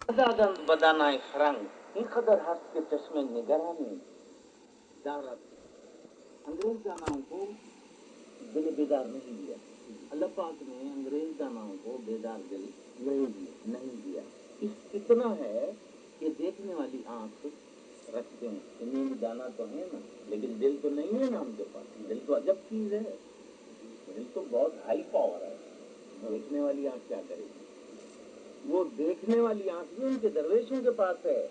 زادند بدانای خرنگ N قدر هست که چشم نگرانی دارد. انگریز داناؤں کو دل بیدار نہیں دیا. اللہ پاک نے انگریز داناؤں کو بیدار دل نہیں دیا. اس اتنا ہے کہ دیکھنے والی آنکھ رکھتے ہیں. انہیں دانا تو ہے نا, لیکن دل تو نہیں ہے نا ان کے پاس. دل تو عجب چیز ہے, دل تو بہت ہائی پاور ہے. دیکھنے والی آنکھ کیا کرے گی؟ وہ دیکھنے والی آنکھ بھی ان کے درویشوں کے پاس ہے.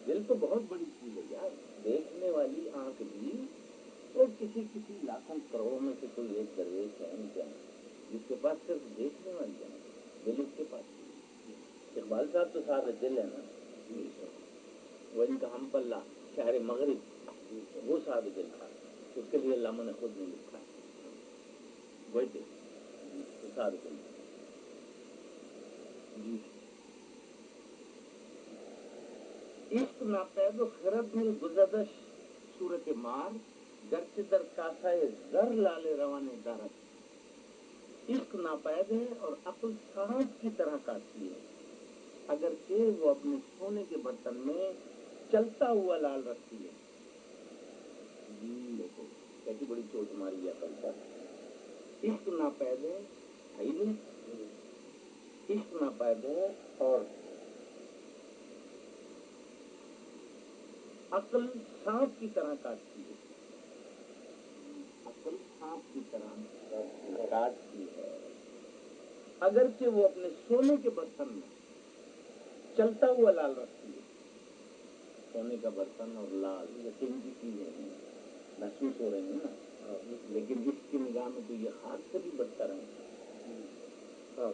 دل تو بہت بڑی چیز ہے یار. دیکھنے والی آنکھ بھی تو کسی لاکھوں کروڑوں میں سے کوئی ایک درویش ہے ان کے جس کے پاس صرف دیکھنے والی آنکھ. دل اس کے پاس. اقبال صاحب تو صاحب دل ہے نا, وہ ان کا ہم پلہ شہر مغرب, وہ صاحب دل تھا. اس کے لیے علامہ نے خود نہیں لکھا, وہی دل صاحب دل. عشق ناپید و خرد میں گزردش صورت مار گرچہ در کاسائے زر لالے روانے دارت. عشق ناپید ہے اور عقل سانپ کی طرح کاٹتی ہے, اگرچہ وہ اپنے سونے کے برتن میں چلتا ہوا لال رکھتی ہے. دیکھو کیسی بڑی چوٹ ماری ہے عقل پر. عشق ناپید ہے نہیں, عشق ناپید ہے اور عقل سانپ کی طرح کاٹتی ہے. عقل سانپ کی طرح کاٹتی ہے, اگرچہ وہ اپنے سونے کے برتن میں چلتا ہوا لال رکھتی ہے. سونے کا برتن اور لال یہ قیمتی چیزیں محسوس ہو رہی ہیں نا, لیکن اس کی نگاہ میں تو یہ خاک سے بھی بدتر ہے,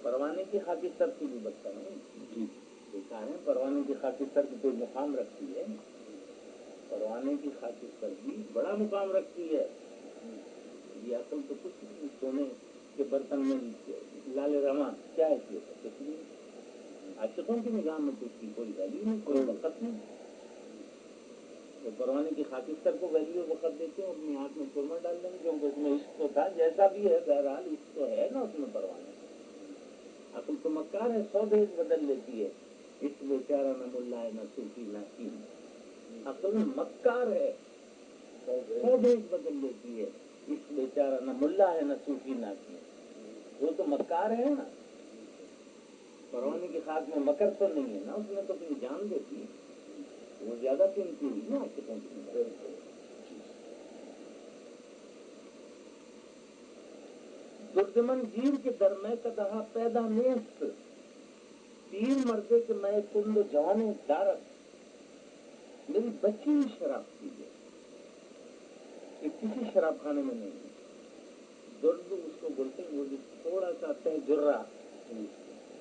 پروانے کی خاکستر سے بھی بدتر ہے. جی دیکھا ہے, پروانے کی خاکستر کی کوئی مقام رکھتی ہے, پروانے کی خاکستر بھی بڑا مقام رکھتی ہے. یہ عقل تو کچھ نہیں, سونے کے برتن میں لال رواں کیا حیثیت ہے کچھ نہیں. عاشقوں کی نگاہ میں تو اس کی کوئی ویلیو نہیں, کوئی وقت نہیں. وہ پروانے کی خاکستر کو ویلیو وقت دیتے ہیں, اپنی آنکھ میں سرما ڈال دیں گے کیونکہ اس میں عشق تو تھا, جیسا بھی ہے بہرحال عشق تو ہے نا اس میں. پروانے عقل تو مکار ہے, سو بھیج بدل لیتی ہے. عشق بیچارہ نہ ملا ہے نہ صوفی نہ کیم. عقل مکار ہے, سو بھیج بدل لیتی ہے. عشق بیچارہ نہ ملا ہے نہ صوفی نہ کیم. وہ تو مکار ہے نا. پروانے کی خاک میں مکر تو نہیں ہے نا, اس میں تو اپنی جان دیتی ہے. وہ زیادہ قیمتی ہوئی نا عاشقوں کی. دردمن گیر کے درمے کا دہا پیدا نیست, پیر مردے کے میں کند جوانے دارت. میری بچی ہی شراب پی ہے, یہ کسی شراب خانے میں نہیں ہے. درد اس کو بولتے ہیں, وہ جو تھوڑا سا تہ جرا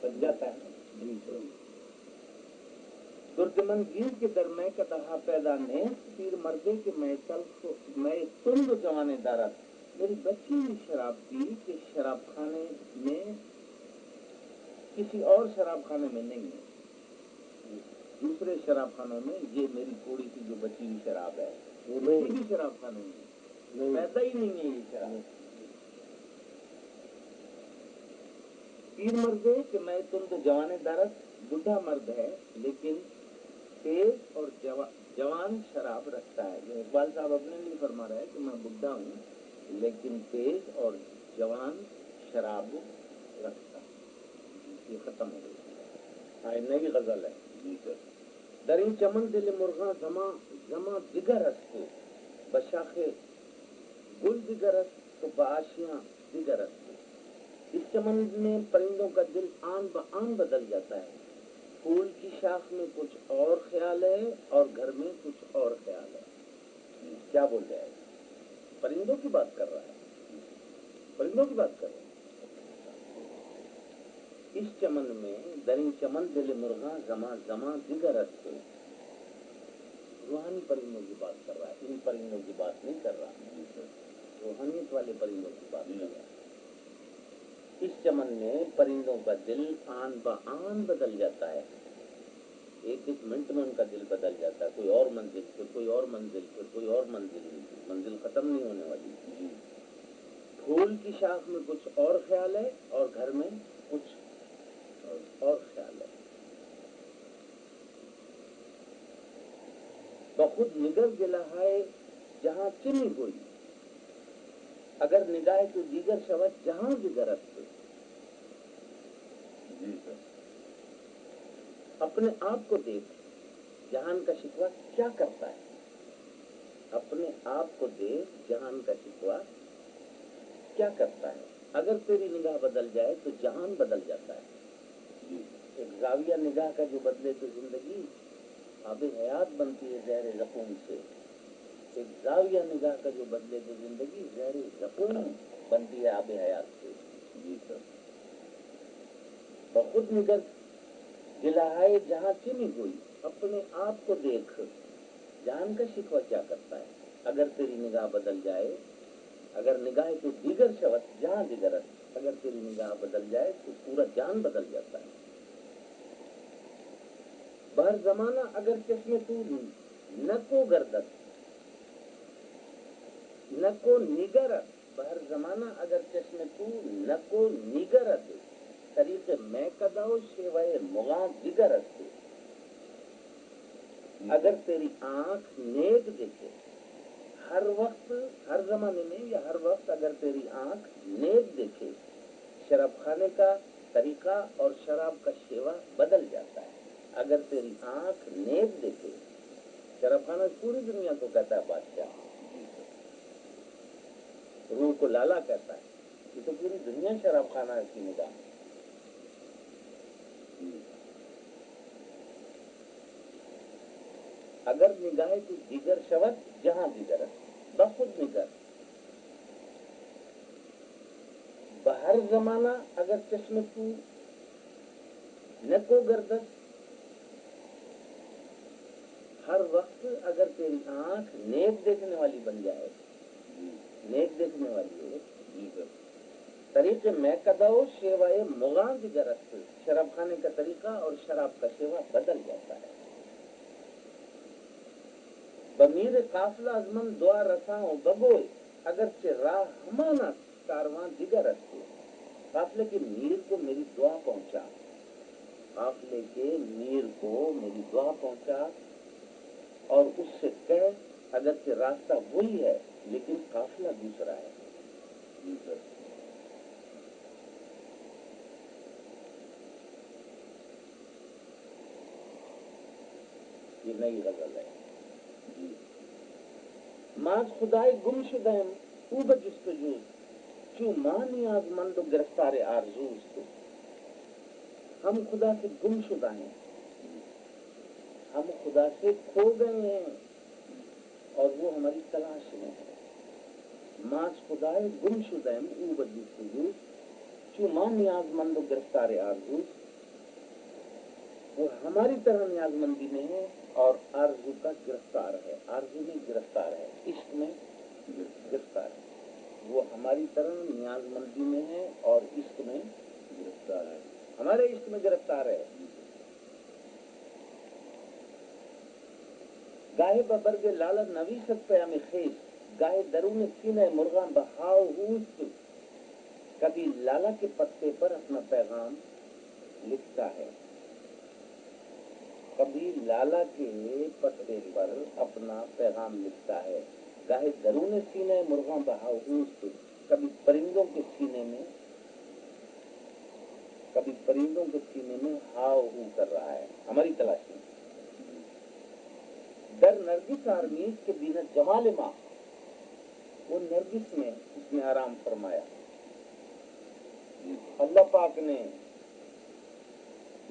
بچ جاتا ہے. دردمن گیر کے درمے کا دہا پیدا نیست, پیر مردے کے میں کند جوانے دارت. میری بچی ہی شراب پی کہ شراب خانے میں کسی اور شراب خانے میں نہیں ہے. دوسرے شراب خانوں میں یہ میری تھوڑی سی جو بچی ہوئی شراب ہے وہ بھی شراب خانے میں پیدا ہی نہیں ہے یہ شراب. پیر مردے کہ میں تم تو جوانے دارت, بڈھا مرد ہے لیکن تیز اور جوان شراب رکھتا ہے. جو اقبال صاحب اپنے لیے فرما رہا ہے کہ میں بڈھا ہوں لیکن تیز اور جوان شراب رکھتا ہے. یہ ختم ہو گئی. نئی غزل ہے. دریں چمن دل مرغاں زماں دیگر است, بشاخے گل دیگر است تو بآشیاں دیگر است. اس چمن میں پرندوں کا دل آن بآن بدل جاتا ہے. پھول کی شاخ میں کچھ اور خیال ہے اور گھر میں کچھ اور خیال ہے. کیا بول رہا ہے؟ پرندوں کی بات کر رہا ہے, پرندوں کی بات کر رہا ہے. اس چمن میں دریں چمن دل مرغاں زماں دیگر است. روحانی پرندوں کی بات کر رہا ہے, ان پرندوں کی بات نہیں کر رہا, روحانیت والے پرندوں کی بات کر رہا ہے. اس چمن میں پرندوں کا دل آن بآن بدل جاتا ہے. ایک منٹ میں ان کا دل بدل جاتا ہے. کوئی اور منزل, پھر کوئی اور منزل, پھر کوئی اور منزل, منزل ختم نہیں ہونے والی. پھول کی شاخ میں کچھ اور خیال ہے اور گھر میں کچھ اور خیال ہے. بخود نگر گلا ہے جہاں چنی ہوئی، اگر نگاہ تو دیگر شود جہاں دیگر است. جی سر. اپنے آپ کو دیکھ، جہان کا شکوہ کیا کرتا ہے. اپنے آپ کو دیکھ، جہان کا شکوہ کیا کرتا ہے. اگر تیری نگاہ بدل جائے تو جہان بدل جاتا ہے. جی. ایک زاویہ نگاہ کا جو بدلے تو زندگی آب حیات بنتی ہے زہر زقوم سے. ایک زاویہ نگاہ کا جو بدلے تو زندگی زہر زقوم بنتی ہے آب حیات سے. جی سر. بخود نگر گلا ہے جہاں چنی ہوئی، اپنے آپ کو دیکھ، جان کا شکوہ کیا کرتا ہے. اگر تیری نگاہ بدل جائے، اگر نگاہ تو دیگر شوت جہاں دیگر است، اگر تیری نگاہ بدل جائے تو پورا جان بدل جاتا ہے. بہر زمانہ اگر چشمے تو نہ کو گردت نہ کو نگرت، بہر زمانہ اگر چشمے تو نہ کو نگرت، طریق میں کداؤ شیوائے مغاں دیگر است. اگر تیری آنکھ نیک دیکھے، ہر وقت، ہر زمانے میں یا ہر وقت اگر تیری آنکھ نیک دیکھے، شراب کھانے کا طریقہ اور شراب کا شیوا بدل جاتا ہے. اگر تیری آنکھ نیک دیکھے، شراب خانہ پوری دنیا کو کہتا ہے بادشاہ، روح کو لالا کہتا ہے. یہ تو پوری دنیا شراب خانہ ہے اس کی نگاہ میں. اگر نگاہ تو دیگر شود جہاں دیگر ہے، بخود نگر بہر زمانہ اگر چشم تو نہ کو گردت، ہر وقت اگر تیری آنکھ نیک دیکھنے والی بن جائے، نیک دیکھنے والی ہے. جی سر. طریق میں کداؤ شیوائے مغاں دیگر است، شراب کھانے کا طریقہ اور شراب کا شیوا بدل جاتا ہے. بمیر قافلہ ازمن دعا رساں و بگوئے، اگرچہ راہ ہمانا کارواں دیگر است. قافلے کے میر کو میری دعا پہنچا، قافلے کے میر کو میری دعا پہنچا، اور اس سے کہہ اگرچہ راستہ وہی ہے لیکن قافلہ دوسرا ہے. جی سر. یہ نئی غزل ہے. جی. ماں خدائے گم شدہم او بجستجو، چوں ماں نیاز مند و گرفتار آرزوست. ہم خدا سے گم شدہ ہیں، ہم خدا سے کھو گئے ہیں اور وہ ہماری تلاش میں ہے. ماں خدائے گم شدہ ہیں او بجستجو، چوں ماں نیاز مند و گرفتار آرزوست. وہ ہماری طرح نیاز مندی میں ہے اور آرزو کا گرفتار ہے. آرزو میں گرفتار ہے، عشق میں گرفتار ہے. وہ ہماری طرح نیاز مندی میں ہے اور عشق میں گرفتار ہے. ہمارے عشق میں گرفتار ہے. گاہے ببرگ لالت نویست پیام خیش، گاہے درون سینہ مرغاں بہاؤ ہوست. کبھی لالا کے پتے پر اپنا پیغام لکھتا ہے، کبھی لالا کے پتے پر اپنا پیغام لکھتا ہے. گاہے درون سینہ مرغاں بہاؤ ہوست، کبھی پرندوں کے سینے میں، کبھی پرندوں کے سینے میں ہاؤ ہو کر رہا ہے ہماری تلاش میں. در نرگس آرمیز کے بینت جمال ماں، وہ نرگس میں اس نے آرام فرمایا. اللہ پاک نے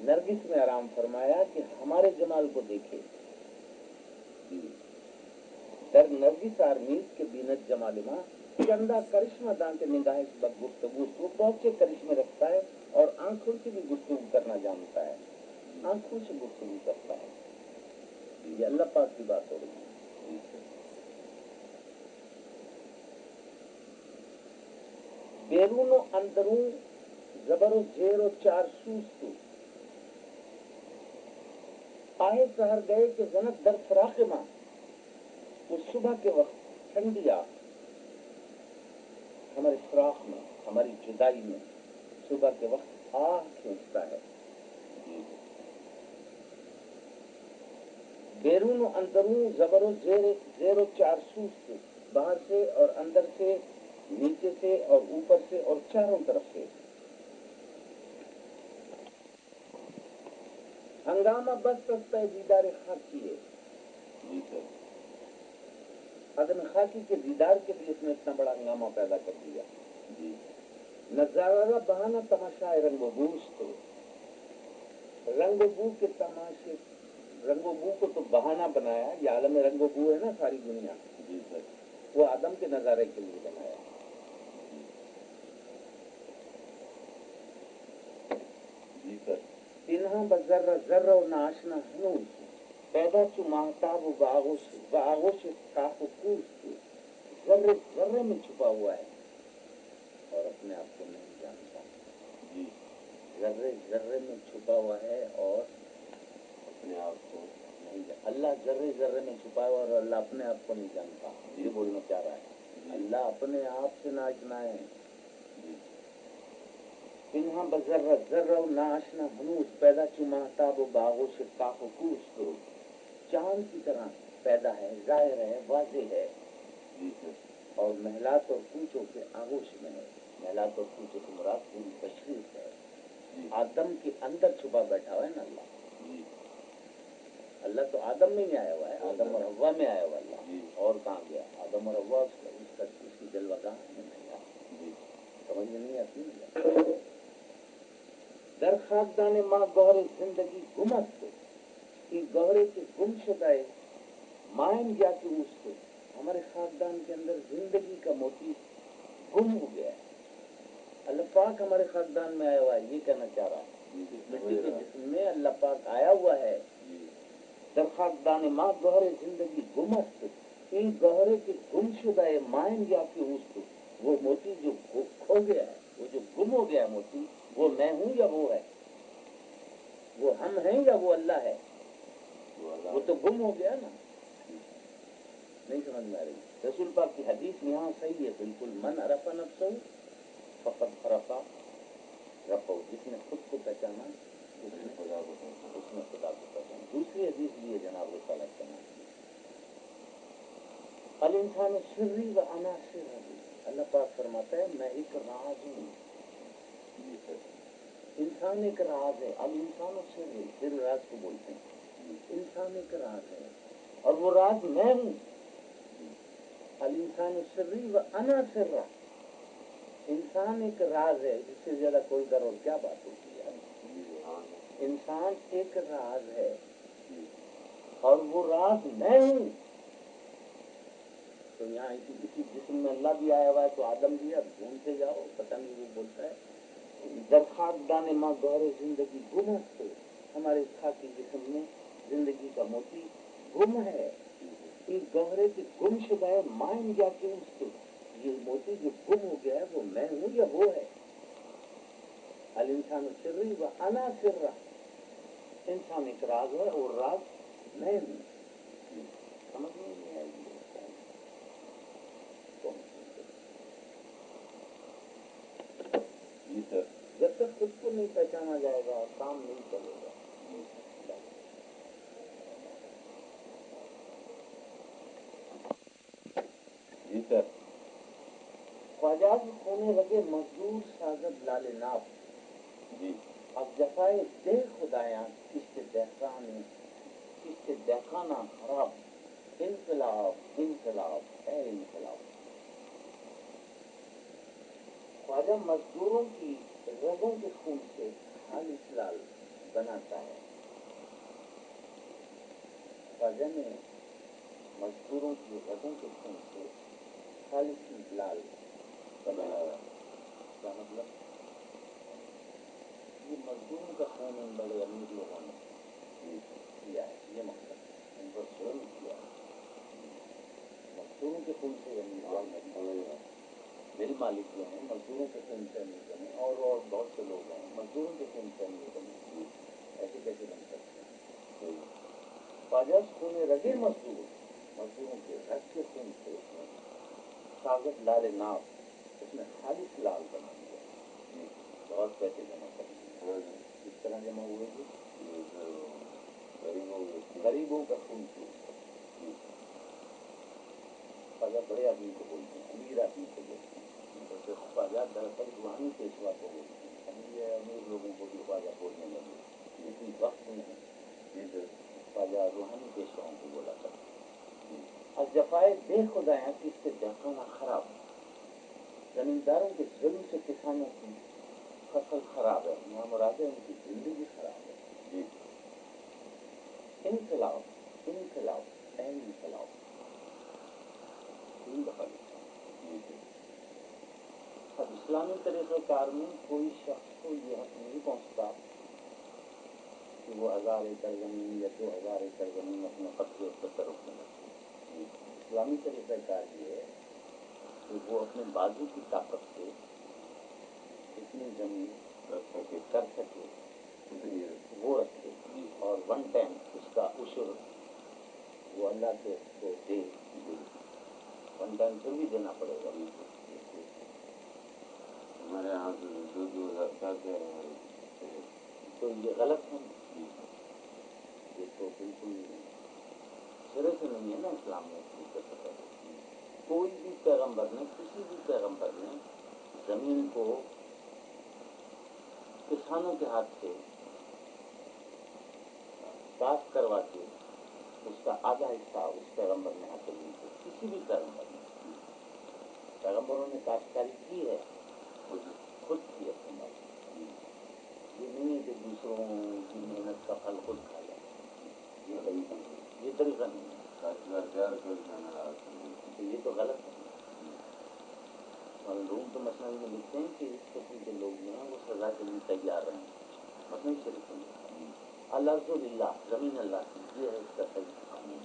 نرگس میں آرام فرمایا کہ ہمارے جمال کو دیکھے. در نرگس آرمیز کے بینت جمال ماں، چندہ کرشمہ دان کے نگاہ اس وقت گفتگو، وہ بہت سے کرشمے رکھتا ہے اور آنکھوں سے بھی گفتگو کرنا جانتا ہے، آنکھوں سے گفتگو کرتا ہے. یہ اللہ پاک کی بات ہو رہی ہے. بیرون و اندرون زبر و زیر و چار سوست، آئے سہر گئے کہ زنت در فراق ماں، وہ صبح کے وقت ٹھنڈی آگ ہمارے فراق میں، ہماری جدائی میں صبح کے وقت آہ کھینچتا ہے. جی بیرون و اندرون زبر و زیر و چار سو سے، باہر سے اور اندر سے، نیچے سے اور اوپر سے اور چاروں طرف سے. ہنگامہ بس سکتا ہے دیدار خاکی ہے. جی سر. عدم خاکی کے دیدار کے لیے اس نے اتنا بڑا ہنگامہ پیدا کر دیا. جی نظارہ بہانہ تماشا رنگ و بوش تو رنگ و بو کے تماشے، رنگ و بو کو تو بہانہ بنایا. یہ عالم رنگ و بو ہے نا ساری دنیا، جی سر. وہ آدم کے نظارے کے لیے بنایا. جی سر. انہاں بذرہ ذرہ و ناشنا ہنوز پیدا چو ماہتاب و باغوش کاف و کوس کے ذرے ذرے میں چھپا ہوا ہے اور اپنے آپ کو نہیں جانتا. جی ذرے ذرے میں چھپا ہوا ہے اور اپنے آپ کو نہیں جانتا. اللہ ذرے ذرے میں چھپا ہوا اور اللہ اپنے آپ کو نہیں جانتا. یہ بولنا چاہ رہا ہے. اللہ اپنے آپ سے ناشنا ہے. انہاں بذرہ ذرہ و ناشنا ہنوز پیدا چو ماہتاب و باغوش کاف و کوس تو چاند کی طرح پیدا ہے، ظاہر ہے، واضح ہے. جی سر. اور محلات اور کوچوں کے آغوش میں ہے. محلات اور کوچوں کی مراد پوری تشریف ہے. آدم کے اندر چھپا بیٹھا ہوا ہے نا اللہ. جی اللہ تو آدم میں ہی آیا ہوا ہے، آدم اور حوا میں آیا ہوا اللہ. جی. اور کہاں گیا آدم اور حوا؟ اس کی جلوہ گاہ میں نہیں آیا. جی سمجھ میں نہیں آتی ہے. در خاکدان ماں گوہر زندگی گمست یہ گوہرے کے گم شدہ مائن گیا کہ اس کو ہمارے خاکدان کے اندر زندگی کا موتی گم ہو گیا ہے. اللہ پاک ہمارے خاکدان میں آیا ہوا ہے، یہ کہنا چاہ رہا ہے. مٹی کے جسم میں اللہ پاک آیا ہوا ہے. در خاکدان ماں گوہر زندگی گمست یہ گوہرے کے گم شدہ مائن گیا کہ اس کو وہ موتی جو کھو گیا ہے، وہ جو گم ہو گیا ہے موتی، وہ میں ہوں یا وہ ہے؟ وہ ہم ہیں یا وہ اللہ ہے؟ وہ تو گم ہو گیا نا. نہیں سمجھ میں آ رہی. رسول پاک کی حدیث یہاں صحیح ہے بالکل. من عرف نفسہ فقط عرف ربہ. جس نے خود کو پہچانا اس نے خدا کو پہچانا. دوسری حدیث بھی ہے جناب رسول اللہ صلی اللہ علیہ وسلم. الانسان سری و انا سر. اللہ پاک فرماتا ہے میں ایک راز ہوں. انسان ایک راز ہے. اب انسان سر راز کو بولتے ہیں. انسان ایک راز ہے اور وہ راز میں ہوں. الانسان سری و انا سر. انسان ایک راز ہے. اس سے زیادہ کوئی ڈر اور کیا بات ہوتی ہے؟ انسان ایک راز ہے اور وہ راز میں ہوں. تو یہاں اسی جسم میں اللہ بھی آیا ہوا ہے تو آدم بھی. اب ڈھونڈتے جاؤ پتہ نہیں وہ بولتا ہے در خاکدان ماں گوہر زندگی گمست ہمارے خاکی جسم میں زندگی کا موتی گم ہے. یہ گوہرے کے گم شدہ ہے مائن گیا کہ اس کو یہ موتی جو گم ہو گیا ہے وہ میں ہوں یا وہ ہے؟ الانسان سری و انا سر. انسان ایک راز ہے اور راز میں ہوں. سمجھ میں نہیں آئے گی. جی سر. جب تک خود کو نہیں پہچانا جائے گا کام نہیں چلے گا. جی سر. خواجہ ہونے لگے مزدور سازد لال ناف. جی اب جفائے دہ خدایاں کشت دہقان کشت دہقانہ خراب. انقلاب انقلاب اے انقلاب. خواجہ مزدوروں کی رگوں کے خون سے خالص لال بناتا ہے. خواجہ نے مزدوروں کی رگوں کے خون سے خالص لال بنایا ہے. کیا مطلب؟ یہ مزدوروں کا خون ان بڑے امیر لوگوں نے کیا ہے. یہ مقصد ان پر ظلم کیا ہے. مزدوروں کے خون سے مل مالک جو ہیں مزدوروں کے خون سے امیر بنے اور بہت سے لوگ ہیں مزدوروں کے خون سے امیر بنے. ایسے کیسے بن سکتے ہیں؟ خواجہ خون رگے مزدوروں کے رگ کے خون سے کاغذ لال ناف اس میں خالص لال بنا دیا. بہت پیسے جمع کر دیے. کس طرح جمع ہوئے گی؟ غریبوں غریبوں کا خون چوس خواجہ بڑے آدمی کو بولتے ہیں، امیر آدمی کو بولتے ہیں. خواجہ دراصل روحانی پیشوا کو بولتے ہیں. امیر لوگوں کو بھی خواجہ بولنے لگے، لیکن وقت میں خواجہ روحانی پیشواؤں کو بولا کرتے ہیں. از جفائے بے خدایاں کی اس سے جہاں خراب ہے. زمینداروں کے ظلم سے کسانوں کی فصل خراب ہے، یہاں مراد ہے ان کی زندگی خراب ہے. انقلاب انقلاب اہم انقلاب تین دفعہ لکھا. اب اسلامی طریقہ کار میں کوئی شخص کو یہ حق نہیں پہنچتا کہ وہ 1000 ایکڑ زمین یا 2000 ایکڑ زمین اپنے قبضے اور تصرف میں رکھے. اسلامی طریقہ کار یہ ہے کہ وہ اپنے بازو کی طاقت سے اتنی زمین کر سکے وہ رکھے، اور 1 ٹائم اس کا عشر وہ اللہ کے کو دے. 1 ٹائم پھر بھی دینا پڑے گا. ہمارے یہاں تو 2000 تو یہ غلط ہے. یہ تو بالکل سرے سے نہیں ہے نا اسلام میں. کوئی بھی پیغمبر نے، کسی بھی پیغمبر نے زمین کو کسانوں کے ہاتھ سے کاشت کروا کے اس کا آدھا حصہ اس پیغمبر نے حاصل نہیں کیا. کسی بھی پیغمبر نے. پیغمبروں نے کاشتکاری کی ہے، خود کی اپنے بات. یہ نہیں ہے کہ دوسروں کی محنت کا پھل خود کھا جائے. یہ طریقہ نہیں ہے. تو یہ تو غلط ہے. روم تو مثلاً میں لکھتے ہیں کہ اس قسم کے لوگ جو ہیں وہ سزا کے لیے تیار رہیں. مثلاً شریف میں الارض للہ، زمین اللہ کی، یہ ہے اس کا صحیح قانون.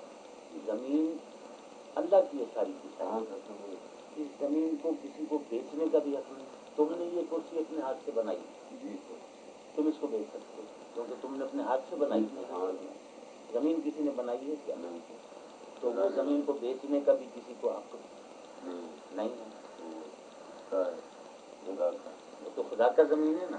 زمین اللہ کی ہے ساری کی ساری. اس زمین کو کسی کو بیچنے کا بھی حق نہیں. تم نے یہ کرسی اپنے ہاتھ سے بنائی، تم اس کو بیچ سکتے ہو کیونکہ تم نے اپنے ہاتھ سے بنائی. زمین کسی نے بنائی ہے کیا؟ تو وہ زمین کو بیچنے کا بھی کسی کو حق نہیں ہے. وہ تو خدا کا زمین ہے نا.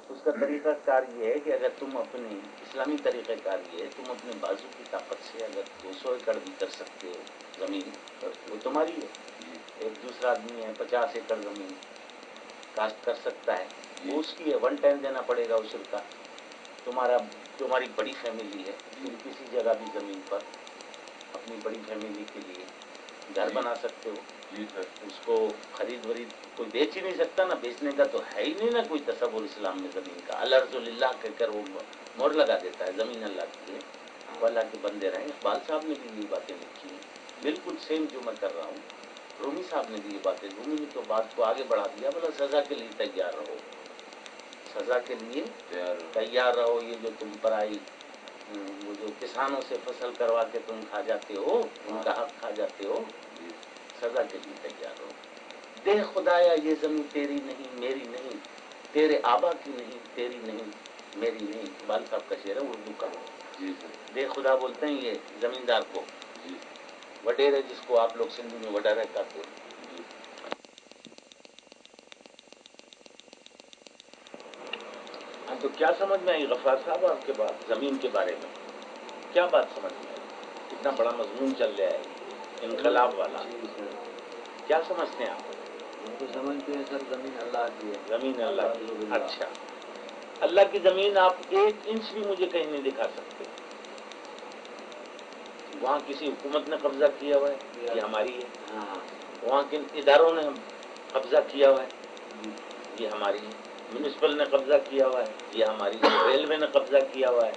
اس کا طریقہ کار یہ ہے کہ اگر تم اپنے اسلامی طریقہ کار یہ ہے تم اپنے بازو کی طاقت سے اگر 200 ایکڑ بھی کر سکتے ہو زمین، وہ تمہاری ہے. ایک دوسرا آدمی ہے 50 ایکڑ زمین کاشت کر سکتا ہے، وہ اس کی ہے. 1 ٹائم دینا پڑے گا عشر کا. تمہاری بڑی فیملی ہے، تم کسی جگہ بھی زمین پر اپنی بڑی فیملی کے لیے گھر بنا سکتے ہو. اس کو خرید ورید کوئی بیچ ہی نہیں سکتا نا. بیچنے کا تو ہے ہی نہیں نا کوئی تصور اسلام میں زمین کا. الارض للہ کہہ کر وہ مور لگا دیتا ہے. زمین اللہ کی ہے، وہ اللہ کے بندے رہیں. اقبال صاحب نے بھی یہ باتیں لکھی ہیں بالکل سیم جو میں کر رہا ہوں. رومی صاحب نے بھی یہ باتیں. رومی نے تو بات کو آگے بڑھا دیا، بولا سزا کے لیے تیار رہو، سزا کے لیے تیار رہو. یہ جو تم پر آئی، وہ جو کسانوں سے فصل کروا کے تم کھا جاتے ہو، ان کا حق کھا جاتے ہو، سزا کے لیے تیار رہو. دے خدایا یہ زمین تیری نہیں میری نہیں، تیرے آبا کی نہیں تیری نہیں میری نہیں. اقبال صاحب کا شعر ہے اردو کا. دے خدا بولتے ہیں یہ زمیندار کو. وڈیر ہے جس کو آپ لوگ سندھی میں وڈیرہ کہتے ہیں. تو کیا سمجھ میں آئی غفار صاحب آپ کے بات زمین کے بارے میں؟ کیا بات سمجھ میں آئی؟ اتنا بڑا مضمون چل رہا ہے انقلاب والا. کیا سمجھتے ہیں آپ؟ ہم تو سمجھتے ہیں سر زمین اللہ کی ہے. زمین اللہ کی. اچھا، اللہ کی زمین آپ 1 انچ بھی مجھے کہیں نہیں دکھا سکتے. وہاں کسی حکومت نے قبضہ کیا ہوا ہے، یہ ہماری ہے. وہاں کن اداروں نے قبضہ کیا ہوا ہے، یہ ہماری ہے. میونسپل نے قبضہ کیا ہوا ہے، یہ ہماری ہے. ریلوے نے قبضہ کیا ہوا ہے،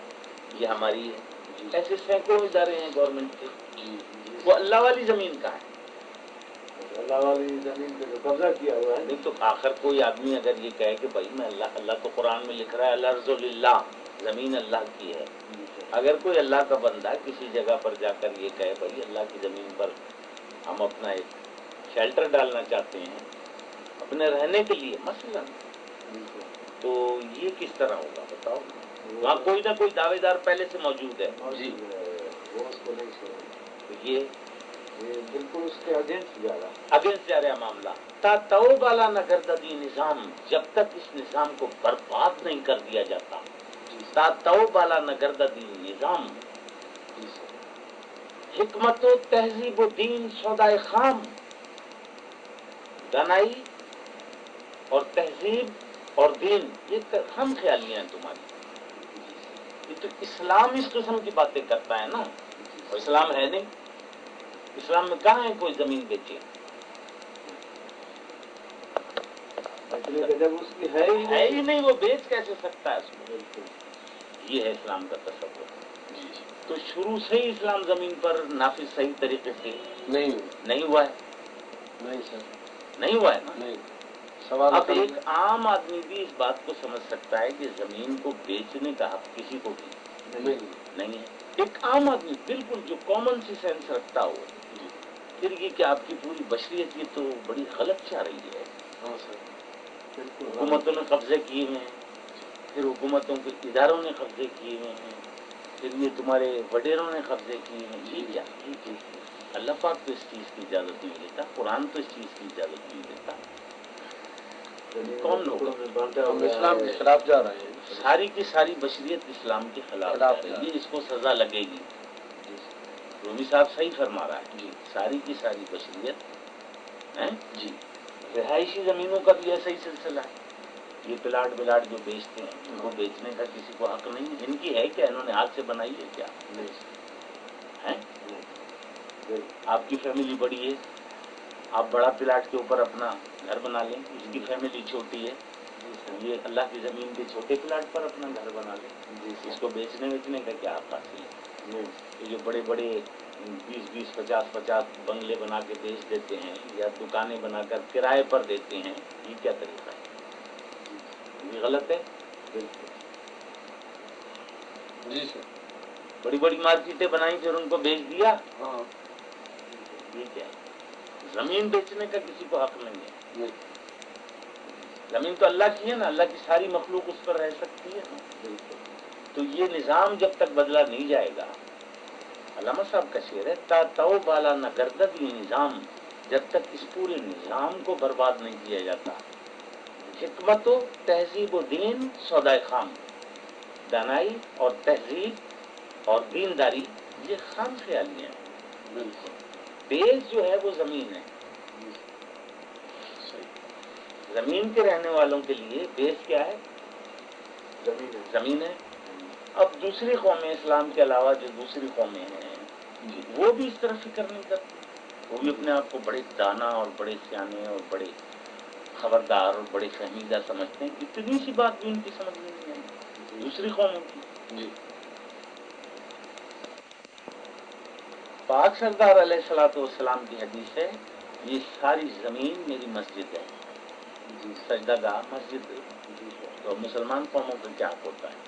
یہ ہماری ہے. ایسے سینکڑوں ادارے ہیں گورنمنٹ کے. وہ اللہ والی زمین کہاں ہے؟ اللہ والی زمین پہ جو قبضہ کیا ہوا ہے. نہیں تو آخر کوئی آدمی اگر یہ کہے کہ بھائی میں اللہ تو قرآن میں لکھ رہا ہے الارض للہ، زمین اللہ کی ہے. اگر کوئی اللہ کا بندہ کسی جگہ پر جا کر یہ کہے بھائی اللہ کی زمین پر ہم اپنا ایک شیلٹر ڈالنا چاہتے ہیں اپنے رہنے کے لیے مثلا، تو یہ کس طرح ہوگا بتاؤ؟ وہاں کوئی نہ کوئی دعوے دار پہلے سے موجود ہے. جی وہ اس کو نہیں چھوڑے. تو یہ بالکل اس کے اگینسٹ جا رہا ہے. اگینسٹ جا رہا معاملہ. تا توبالا نہ گرددی نظام، جب تک اس نظام کو برباد نہیں کر دیا جاتا تا تو بالا نگردہ دین نظام، حکمت و تہذیب و دین سودائے خام، دانائی اور تہذیب اور دین یہ خام خیالیاں ہیں تمہاری. یہ تو اسلام اس قسم کی باتیں کرتا ہے نا، اور اسلام ہے نہیں. اسلام میں کہاں ہے کوئی زمین بیچے؟ جب اس کی ہے ہی نہیں، وہ بیچ کیسے سکتا ہے اس کو؟ یہ ہے اسلام کا تصور. تو شروع سے ہی اسلام زمین پر نافذ صحیح طریقے سے نہیں ہوا ہے. نہیں سر، نہیں ہوا ہے نا. نہیں. سوال اب ایک عام آدمی بھی اس بات کو سمجھ سکتا ہے کہ زمین کو بیچنے کا حق کسی کو بھی نہیں ہے. ایک عام آدمی بالکل جو کامن سی سینس رکھتا ہو. پھر یہ کہ آپ کی پوری بشریت یہ تو بڑی غلط چاہ رہی ہے. ہاں سر، بالکل. حکومتوں نے قبضے کیے ہوئے ہیں، پھر حکومتوں کے اداروں نے قبضے کیے ہوئے ہیں، پھر یہ تمہارے وڈیروں نے قبضے کیے ہیں. یہ کیا؟ اللہ پاک تو اس چیز کی اجازت نہیں دیتا، قرآن تو اس چیز کی اجازت نہیں دیتا. کون لوگ ہم اسلام کے خلاف جا رہے ہیں. ساری کی ساری بشریت اسلام کے خلاف جا رہی ہے. اس کو سزا لگے گی. رومی صاحب صحیح فرما رہا ہے. ساری کی ساری بشریت جی. رہائشی زمینوں کا بھی ایسا ہی سلسلہ ہے. یہ پلاٹ بلاٹ جو بیچتے ہیں ان کو بیچنے کا کسی کو حق نہیں. ان کی ہے کیا؟ انہوں نے ہاتھ سے بنائی ہے کیا؟ آپ کی فیملی بڑی ہے، آپ بڑا پلاٹ کے اوپر اپنا گھر بنا لیں. اس کی فیملی چھوٹی ہے، یہ اللہ کی زمین کے چھوٹے پلاٹ پر اپنا گھر بنا لیں. اس کو بیچنے کا کیا حق حاصل ہے؟ یہ جو بڑے بڑے 20 50 بنگلے بنا کے بیچ دیتے ہیں یا دکانیں بنا کر کرائے پر دیتے ہیں، یہ کیا طریقہ ہے؟ یہ غلط ہے. جی سر. بڑی بڑی مارکیٹیں بنائی پھر ان کو بیچ دیا. ہاں. یہ کیا ہے؟ زمین بیچنے کا کسی کو حق نہیں ہے. زمین تو اللہ کی ہے نا، اللہ کی ساری مخلوق اس پر رہ سکتی ہے نا. تو یہ نظام جب تک بدلا نہیں جائے گا، علامہ صاحب کا شعر ہے، تا تو بالا نہ گردد یہ نظام، جب تک اس پورے نظام کو برباد نہیں کیا جاتا. حکمت و تہذیب و دین سودائے خام، دانائی اور تہذیب اور دینداری یہ خام خیالیاں ہیں. بیس جو ہے وہ زمین ہے. زمین کے رہنے والوں کے لیے بیس کیا ہے؟ زمین ہے. اب دوسری قومیں اسلام کے علاوہ جو دوسری قومیں ہیں وہ بھی اس طرح فکر نہیں کرتی. وہ بھی اپنے آپ کو بڑے دانا اور بڑے سیانے اور بڑے خبردار اور بڑے فہمیدہ سمجھتے ہیں. اتنی سی بات بھی ان کی سمجھ میں نہیں آئی دوسری قوموں کی. پاک سردار علیہ الصلوۃ والسلام کی حدیث ہے، یہ ساری زمین میری مسجد ہے. سجدہ گاہ مسجد. تو مسلمان قوموں کا کیا ہوتا ہے؟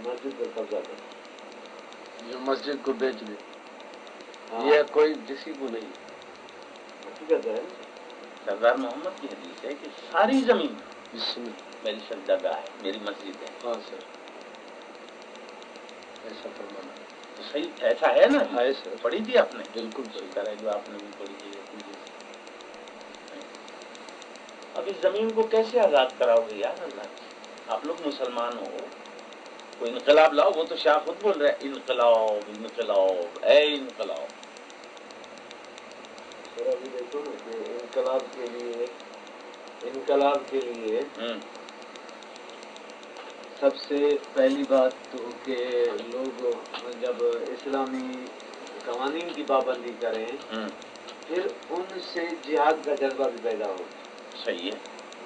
مسجد پر قبضہ کرتا، جو مسجد کو بیچ دے. یہ کوئی کسی کو نہیں. حقیقت ہے. سردار محمد کی حدیث ہے کہ ساری زمین میری سجدہ گاہ ہے، میری مسجد ہے. ہاں سر، ایسا فرمانا تو صحیح ایسا ہے نا. ہے سر. پڑھی تھی آپ نے؟ بالکل شکر ہے جو آپ نے بھی پڑھی ہے. اب اس زمین کو کیسے آزاد کراؤ گے یار اللہ؟ آپ لوگ مسلمان ہو، کوئی انقلاب لاؤ. وہ تو شاہ خود بول رہے ہیں انقلاب انقلاب اے انقلاب. سر ابھی دیکھو نا کہ انقلاب کے لیے سب سے پہلی بات تو کہ لوگ جب اسلامی قوانین کی پابندی کریں پھر ان سے جہاد کا جذبہ بھی پیدا ہو. صحیح ہے.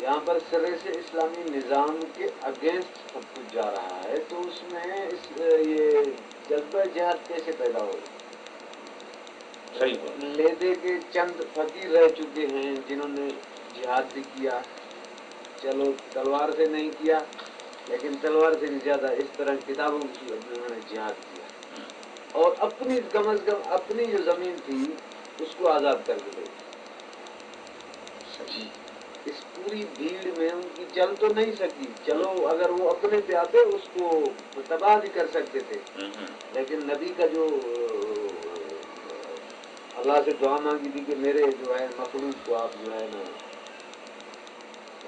یہاں پر سرے سے اسلامی نظام کے اگینسٹ سب کچھ جا رہا ہے، تو اس میں یہ جذبہ جہاد کیسے پیدا ہو؟ صحیح. لیدے کے چند فقیر رہ چکے ہیں جنہوں نے جہاد بھی کیا. چلو تلوار سے نہیں کیا لیکن تلوار سے بھی زیادہ اس طرح کتابوں کی صورت میں انہوں نے جہاد کیا اور اپنی کم از کم اپنی جو زمین تھی اس کو آزاد کر کے دے. اس پوری بھیڑ میں ان کی چل تو نہیں سکی. چلو اگر وہ اپنے پہ آتے اس کو تباہ بھی کر سکتے تھے، لیکن نبی کا جو اللہ سے دعا مانگی تھی کہ میرے جو ہے مخلوق کو آپ جو ہے نا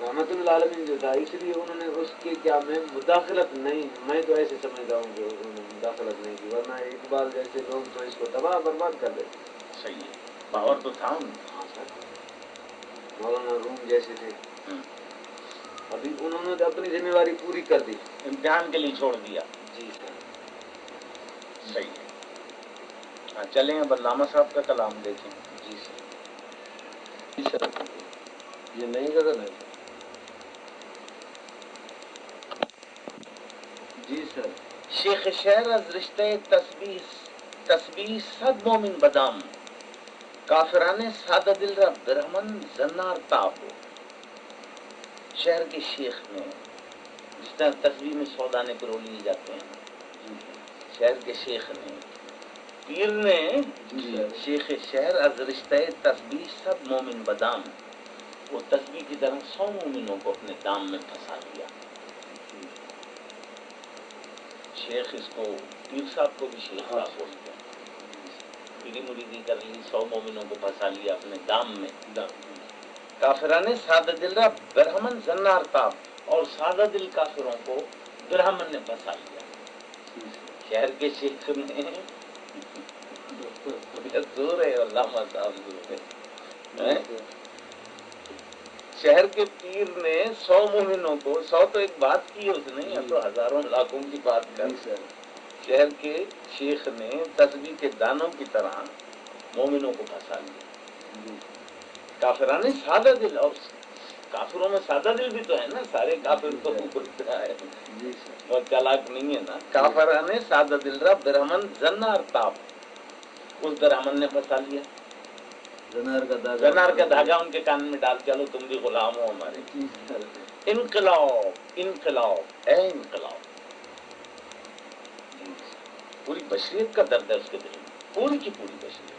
رحمت اللہ عالمین جو تھا اس لیے انہوں نے اس کے کیا میں مداخلت نہیں، میں تو ایسے سمجھتا ہوں کہ انہوں نے مداخلت نہیں کی، ورنہ اقبال جیسے لوگ تو اس کو تباہ برباد کر دیتے. صحیح ہے، پاور تو تھا ان ہاں سر، مولانا روم جیسے تھے. ابھی انہوں نے اپنی ذمہ داری پوری کر دی، امتحان کے لیے چھوڑ دیا. جی سر. صحیح ہے. ہاں چلیں اب علامہ صاحب کا کلام دیکھیں. جی سر. جی سر، یہ نہیں غزل ہے. جی سر. شیخ شہر از رشتہ تسبیح صد مومن بدام، کافرانے سادہ دل را برہمن زنار تاب. شہر کے شیخ نے جس طرح تسبیح میں 100 دانے پرو لیے جاتے ہیں، شہر کے شیخ نے، پیر نے، شیخ شہر از رشتہ تسبیح صد مومن بدام، وہ تسبیح کی طرح 100 مومنوں کو اپنے دام میں پھنسا لیا. شیخ اس کو پیر صاحب کو بھی شیخ صاحب بولتے ہیں. پیری مریدی کر لی، 100 مومنوں کو پھنسا لیا اپنے دام میں. کافرانے سادہ دل را برہمن زنار تاب، اور سادہ دل کافروں کو برہمن نے پھنسا لیا. شہر کے شیخ نے دور ہے علامہ صاحب دور ہے. شہر کے پیر نے 100 مومنوں کو، 100 تو ایک بات کی اس نے، یا تو ہزاروں لاکھوں کی بات کر. شہر کے شیخ نے تسبیح کے دانوں کی طرح مومنوں کو پھنسا لیا. کافرانے سادہ دل، اور کافروں میں سادہ دل بھی تو ہے نا، سارے کافر تو اور چالاک نہیں ہے نا. کافرانے سادہ دل را برہمن زنار تاب، اس برہمن نے پھنسا لیا. زنار کا دھاگا ان کے کان میں ڈال، چلو تم بھی غلام ہو ہمارے. انقلاب انقلاب اے انقلاب. پوری بشریت کا درد ہے اس کے دل میں، پوری کی پوری بشریت.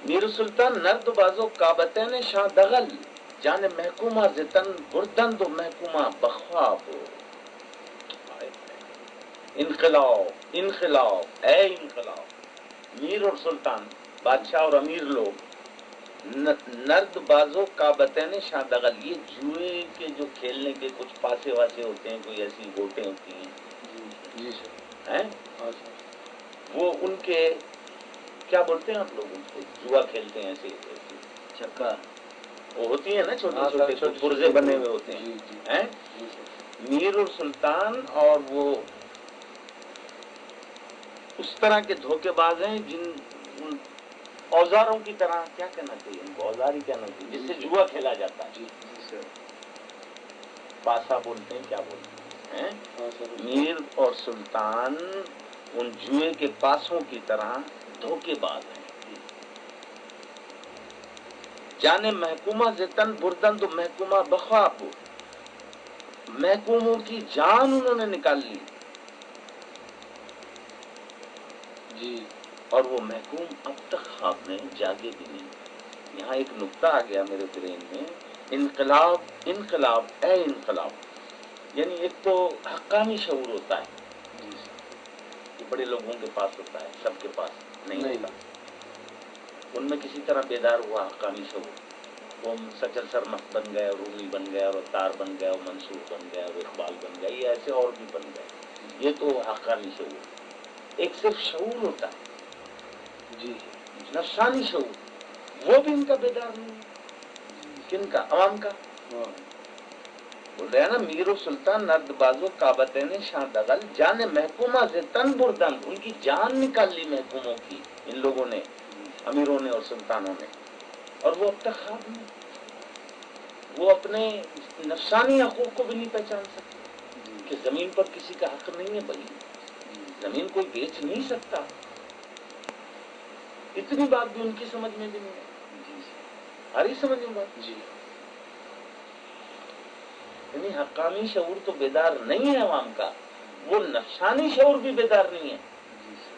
میر سلطان نرد بازو کابتین شاہ دغل، جان محکومہ زتن بردند و محکومہ بخواب. انقلاب انقلاب اے انقلاب. میر اور سلطان، بادشاہ اور امیر لوگ، نرد بازو کابتین شاہ دغل، یہ جوئے کے جو کھیلنے کے کچھ پاسے واسے ہوتے ہیں، کوئی ایسی گوٹیں ہوتی ہیں، جی سر، ہیں وہ ان کے کیا بولتے ہیں آپ لوگ ان کو، جوا کھیلتے ہیں ایسے چکا، وہ ہوتی ہیں نا چھوٹے چھوٹے پرزے بنے ہوئے ہوتے ہیں. میر اور سلطان اور وہ اس طرح کے دھوکے باز ہیں جن ان اوزاروں کی طرح، کیا کہنا چاہیے ان کو، اوزار ہی کہنا چاہیے، جس سے جوا کھیلا جاتا ہے. پاسا بولتے ہیں، کیا بولتے ہیں. میر اور سلطان ان جوئے کے پاسوں کی طرح دھوکے باز ہیں. جانے محکومہ زتن بردند و محکومہ بخواب، محکوموں کی جان انہوں نے نکال لی. جی. اور وہ محکوم اب تک خواب میں جاگے بھی نہیں. یہاں ایک نقطہ آ گیا میرے برین میں، انقلاب انقلاب اے انقلاب. یعنی ایک تو حقانی شعور ہوتا ہے، یہ بڑے لوگوں کے پاس ہوتا ہے، سب کے پاس نہیں ہوتا. ان میں کسی طرح بیدار ہوا حقانی شعور، وہ سچل سرمست بن گئے، اور رومی بن گئے، اور اتار بن گئے، اور منصور بن گئے، اور اقبال بن گئے، یہ ایسے اور بھی بن گئے. یہ تو حقانی شعور. ایک صرف شعور ہوتا ہے، جی، نفسانی شعور، وہ بھی ان کا بیدار نہیں ہے. کن کا؟ عوام کا. بول رہے ہیں نا، میر و سلطان نرد بازو کابتین شاہ دغل، جان محکومہ سے تن بردن، ان کی جان نکال لی محکوموں کی، ان لوگوں نے، امیروں نے اور سلطانوں نے. اور وہ اب تک خواب میں، وہ اپنے نفسانی حقوق کو بھی نہیں پہچان سکتے کہ زمین پر کسی کا حق نہیں ہے. بھائی زمین کوئی بیچ نہیں سکتا. اتنی بات بھی ان کی سمجھ میں بھی نہیں ہے. آ رہی سمجھ میں بات؟ جی. یعنی حقانی شعور تو بیدار نہیں ہے عوام کا، وہ نفسانی شعور بھی بیدار نہیں ہے.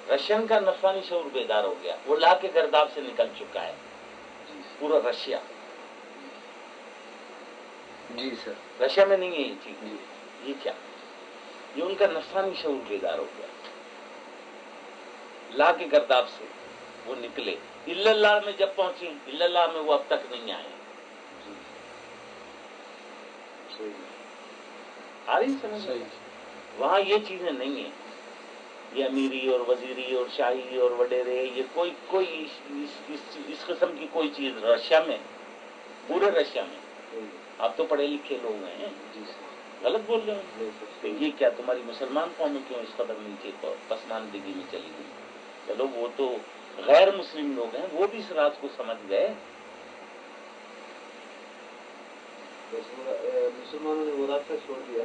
رشین کا نفسانی شعور بیدار ہو گیا، وہ لا کے گرداب سے نکل چکا ہے پورا رشیا. جی سر. رشیا میں نہیں ہے یہ چیز. یہ کیا؟ یہ ان کا نفسانی شعور بیدار ہو گیا. لا کے گرداب سے وہ نکلے. اللہ میں جب پہنچے، اللہ میں وہ اب تک نہیں آئے. آ رہی سمجھ؟ وہاں یہ چیزیں نہیں ہیں، یہ امیری اور وزیری اور شاہی اور وڈیرے، یہ کوئی اس قسم کی کوئی چیز رشیا میں، پورے رشیا میں آپ تو پڑھے لکھے لوگ ہیں، غلط بول رہے ہیں کہ یہ کیا تمہاری مسلمان قوم کیوں اس قدر نیچے پسماندگی میں چلی گئی؟ چلو وہ تو غیر مسلم لوگ ہیں، وہ بھی اس رات کو سمجھ گئے. مسلمانوں نے وہ راستہ چھوڑ دیا.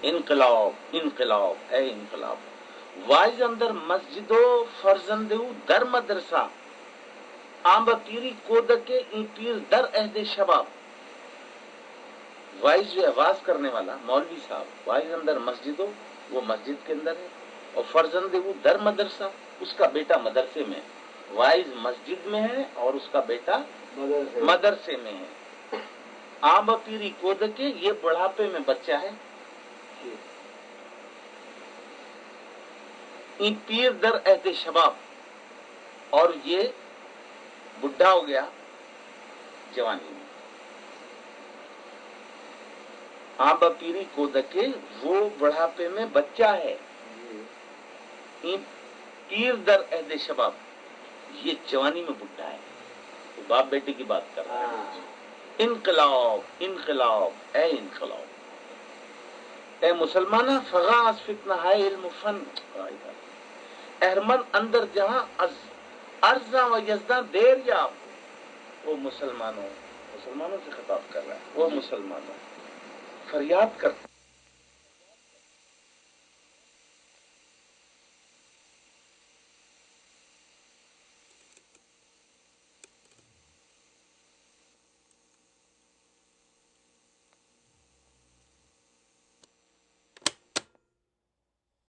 انقلاب انقلاب اے انقلاب وائز اندر مسجدو فرزندو در مدرسہ آمبا پیری کودکے این پیر در عہد شباب. وائز جو آواز کرنے والا مولوی صاحب، وائز اندر مسجدو، وہ مسجد کے اندر ہے، اور فرزندو در مدرسہ، اس کا بیٹا مدرسے میں. وائز مسجد میں ہے اور اس کا بیٹا مدرسے میں ہے. آمبا پیری کودکے، یہ بڑھاپے میں بچہ ہے. این پیر در عہد شباب، اور یہ بڈھا ہو گیا جوانی میں. آبا پیری کودکے، وہ بڑھاپے میں بچہ ہے. این پیر در عہد شباب، یہ جوانی میں بڈھا ہے. تو باپ بیٹے کی بات کر رہا ہے. انقلاب انقلاب اے انقلاب اے مسلمانہ فغا از فتنہ ہے علم و فن. احرمن اندر جہاں از ارزاں و یزداں دیر یاب. وہ مسلمانوں سے خطاب کر رہا ہے، وہ مسلمانوں فریاد کرتے